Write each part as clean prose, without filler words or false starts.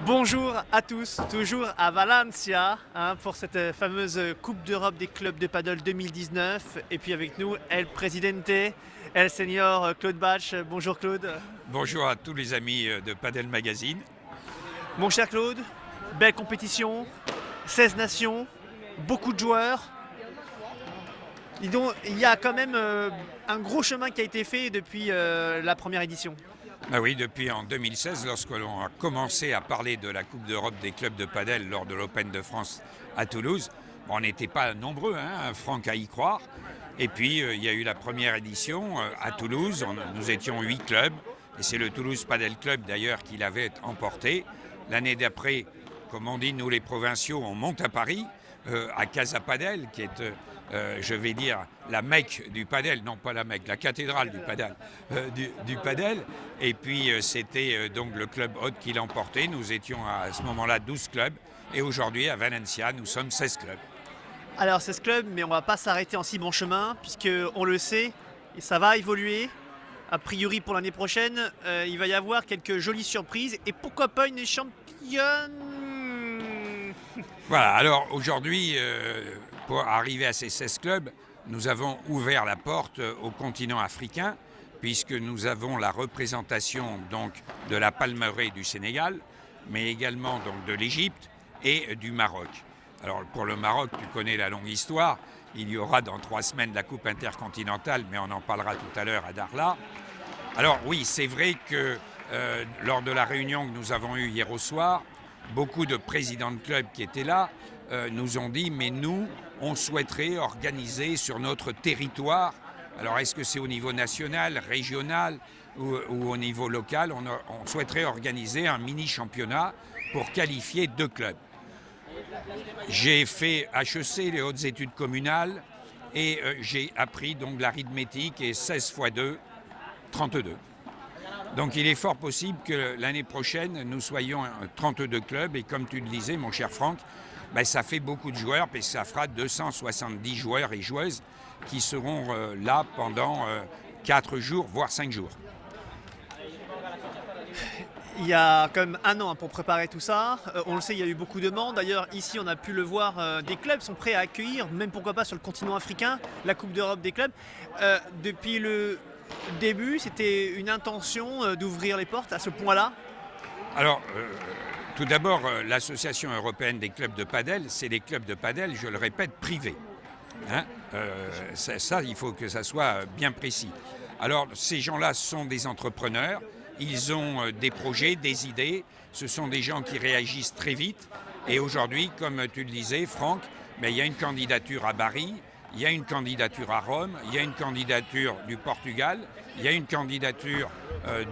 Bonjour à tous, toujours à Valencia pour cette fameuse Coupe d'Europe des clubs de paddle 2019. Et puis avec nous, El Presidente, El Senior Claude Bach. Bonjour Claude. Bonjour à tous les amis de Padel Magazine. Mon cher Claude, belle compétition, 16 nations, beaucoup de joueurs. Dis donc, il y a quand même un gros chemin qui a été fait depuis la première édition. Ah oui, depuis en 2016, lorsque l'on a commencé à parler de la Coupe d'Europe des clubs de padel lors de l'Open de France à Toulouse, on n'était pas nombreux, Franck, à y croire. Et puis, il y a eu la première édition à Toulouse, nous étions 8 clubs, et c'est le Toulouse Padel Club d'ailleurs qui l'avait emporté. L'année d'après, comme on dit, nous les provinciaux, on monte à Paris, à Casa Padel, qui est... je vais dire la Mecque du padel, non pas la Mecque, la cathédrale du padel, du padel. Et puis c'était donc le club hôte qui l'emportait. Nous étions à ce moment-là 12 clubs et aujourd'hui à Valencia, nous sommes 16 clubs. Alors 16 clubs, mais on va pas s'arrêter en si bon chemin, puisque on le sait, et ça va évoluer. A priori pour l'année prochaine, il va y avoir quelques jolies surprises et pourquoi pas une championne. Voilà, alors aujourd'hui, pour arriver à ces 16 clubs, nous avons ouvert la porte au continent africain, puisque nous avons la représentation donc de la Palmeraie du Sénégal, mais également donc de l'Égypte et du Maroc. Alors pour le Maroc, tu connais la longue histoire. Il y aura dans 3 semaines la Coupe intercontinentale, mais on en parlera tout à l'heure à Darla. Alors oui, c'est vrai que lors de la réunion que nous avons eue hier au soir, beaucoup de présidents de clubs qui étaient là nous ont dit « mais nous, on souhaiterait organiser sur notre territoire ». Alors est-ce que c'est au niveau national, régional ou au niveau local? On souhaiterait organiser un mini-championnat pour qualifier 2 clubs. J'ai fait HEC, les hautes études communales, et j'ai appris donc l'arithmétique et 16 x 2, 32. Donc il est fort possible que l'année prochaine, nous soyons 32 clubs. Et comme tu le disais, mon cher Franck, ça fait beaucoup de joueurs, et ça fera 270 joueurs et joueuses qui seront là pendant 4 jours, voire 5 jours. Il y a quand même un an pour préparer tout ça. On le sait, il y a eu beaucoup de demandes. D'ailleurs, ici, on a pu le voir, des clubs sont prêts à accueillir, même pourquoi pas sur le continent africain, la Coupe d'Europe des clubs. Depuis le début, c'était une intention d'ouvrir les portes à ce point-là? Alors, tout d'abord, l'Association européenne des clubs de padel, c'est des clubs de padel, je le répète, privés. Ça, il faut que ça soit bien précis. Alors, ces gens-là sont des entrepreneurs, ils ont des projets, des idées, ce sont des gens qui réagissent très vite. Et aujourd'hui, comme tu le disais, Franck, il y a une candidature à Bari, il y a une candidature à Rome, il y a une candidature du Portugal, il y a une candidature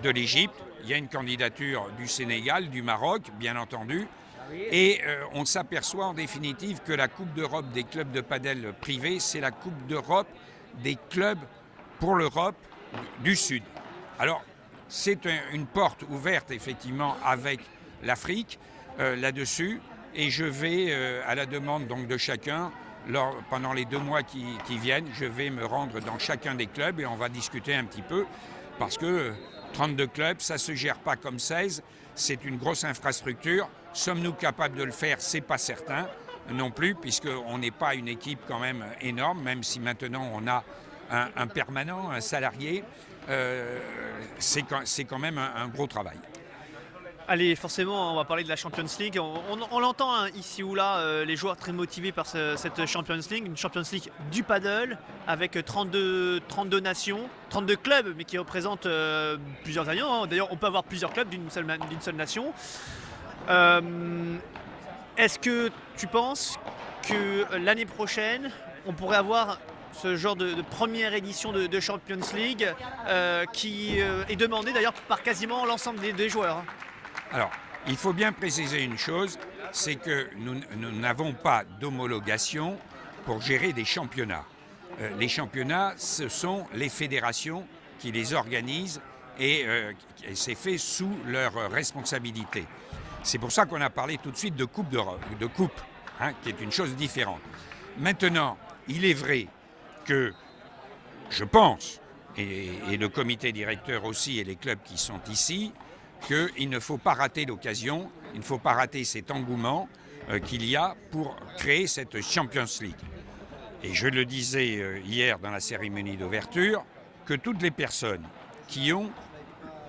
de l'Égypte, il y a une candidature du Sénégal, du Maroc, bien entendu. Et on s'aperçoit en définitive que la Coupe d'Europe des clubs de padel privés, c'est la Coupe d'Europe des clubs pour l'Europe du Sud. Alors, c'est une porte ouverte, effectivement, avec l'Afrique là-dessus. Et je vais, à la demande donc, de chacun, pendant les 2 mois qui viennent, je vais me rendre dans chacun des clubs et on va discuter un petit peu parce que 32 clubs, ça ne se gère pas comme 16, c'est une grosse infrastructure. Sommes-nous capables de le faire? Ce n'est pas certain non plus, puisqu'on n'est pas une équipe quand même énorme, même si maintenant on a un permanent, un salarié, c'est quand même un gros travail. Allez, forcément, on va parler de la Champions League. On l'entend ici ou là, les joueurs très motivés par cette Champions League. Une Champions League du paddle avec 32 nations, 32 clubs, mais qui représentent plusieurs nations. D'ailleurs, on peut avoir plusieurs clubs d'une seule nation. Est-ce que tu penses que l'année prochaine, on pourrait avoir ce genre de première édition de Champions League qui est demandée d'ailleurs par quasiment l'ensemble des joueurs? Alors, il faut bien préciser une chose, c'est que nous n'avons pas d'homologation pour gérer des championnats. Les championnats, ce sont les fédérations qui les organisent et c'est fait sous leur responsabilité. C'est pour ça qu'on a parlé tout de suite de Coupe d'Europe, qui est une chose différente. Maintenant, il est vrai que, je pense, et le comité directeur aussi et les clubs qui sont ici, qu'il ne faut pas rater l'occasion il ne faut pas rater cet engouement qu'il y a pour créer cette Champions League. Et je le disais hier dans la cérémonie d'ouverture, que toutes les personnes qui ont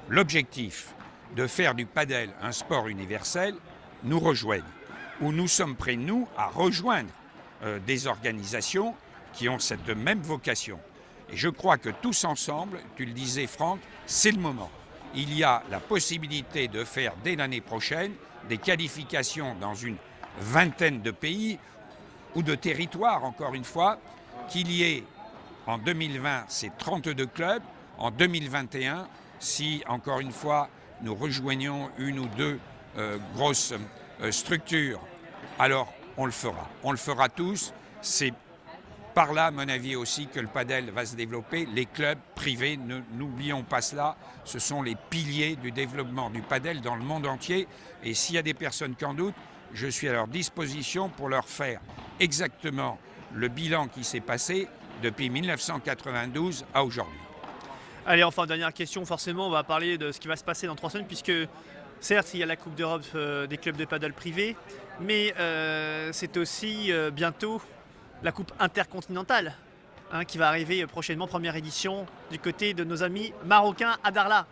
l'objectif de faire du padel un sport universel nous rejoignent. Ou nous sommes prêts, nous, à rejoindre des organisations qui ont cette même vocation. Et je crois que tous ensemble, tu le disais Franck, c'est le moment. Il y a la possibilité de faire dès l'année prochaine des qualifications dans une vingtaine de pays ou de territoires, encore une fois, qu'il y ait en 2020 ces 32 clubs, en 2021, si encore une fois nous rejoignons une ou deux grosses structures, alors on le fera. On le fera tous. C'est par là, à mon avis aussi, que le padel va se développer. Les clubs privés, n'oublions pas cela, ce sont les piliers du développement du padel dans le monde entier. Et s'il y a des personnes qui en doutent, je suis à leur disposition pour leur faire exactement le bilan qui s'est passé depuis 1992 à aujourd'hui. Allez, enfin, dernière question, forcément, on va parler de ce qui va se passer dans 3 semaines, puisque certes, il y a la Coupe d'Europe des clubs de paddle privés, mais c'est aussi bientôt la Coupe intercontinentale qui va arriver prochainement, première édition, du côté de nos amis marocains à Darla.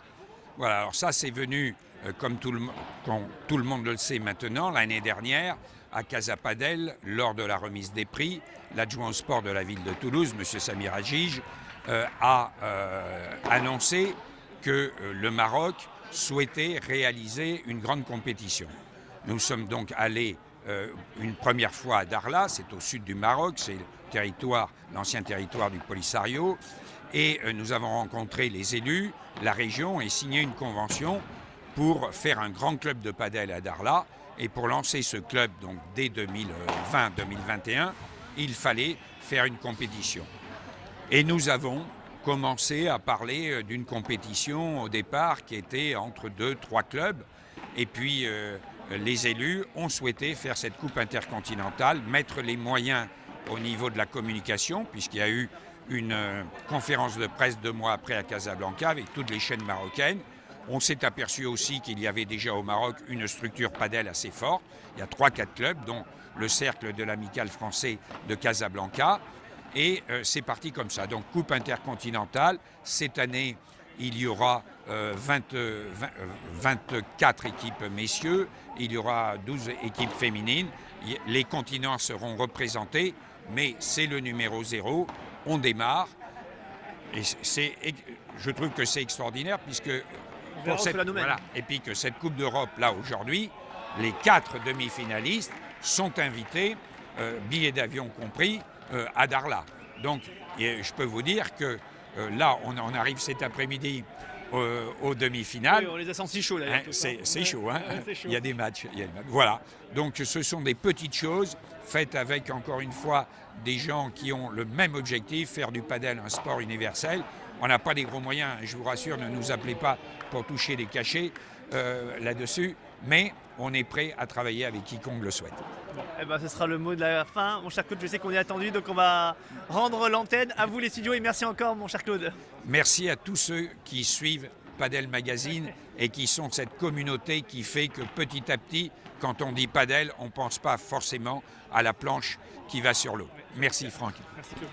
Voilà, alors ça c'est venu, comme tout le monde le sait maintenant, l'année dernière, à Casa Padel, lors de la remise des prix, l'adjoint au sport de la ville de Toulouse, M. Samir Hadjij, a annoncé que le Maroc souhaitait réaliser une grande compétition. Nous sommes donc allés une première fois à Darla, c'est au sud du Maroc, c'est l'ancien territoire du Polisario, et nous avons rencontré les élus, la région, et signé une convention pour faire un grand club de padel à Darla. Et pour lancer ce club donc dès 2020-2021, il fallait faire une compétition. Et nous avons commencé à parler d'une compétition au départ qui était entre 2-3 clubs. Et puis les élus ont souhaité faire cette coupe intercontinentale, mettre les moyens au niveau de la communication, puisqu'il y a eu une conférence de presse 2 mois après à Casablanca avec toutes les chaînes marocaines. On s'est aperçu aussi qu'il y avait déjà au Maroc une structure padel assez forte. Il y a 3-4 clubs, dont le cercle de l'Amical français de Casablanca. Et c'est parti comme ça. Donc coupe intercontinentale. Cette année, il y aura 24 équipes messieurs. Il y aura 12 équipes féminines. Les continents seront représentés. Mais c'est le numéro 0. On démarre. Et je trouve que c'est extraordinaire puisque... Et puis que cette Coupe d'Europe, là, aujourd'hui, les 4 demi-finalistes sont invités, billets d'avion compris, à Darla. Donc, je peux vous dire que là, on arrive cet après-midi aux demi-finales. Oui, on les a sentis chauds, d'ailleurs. C'est chaud, hein. C'est chaud. Il y a des matchs. Voilà. Donc, ce sont des petites choses faites avec, encore une fois, des gens qui ont le même objectif, faire du padel un sport universel. On n'a pas des gros moyens, je vous rassure, ne nous appelez pas pour toucher des cachets là-dessus, mais on est prêt à travailler avec quiconque le souhaite. Bon, eh ben, ce sera le mot de la fin. Mon cher Claude, je sais qu'on est attendu, donc on va rendre l'antenne à vous les studios et merci encore, mon cher Claude. Merci à tous ceux qui suivent Padel Magazine et qui sont cette communauté qui fait que petit à petit, quand on dit padel, on ne pense pas forcément à la planche qui va sur l'eau. Merci Franck. Merci Claude.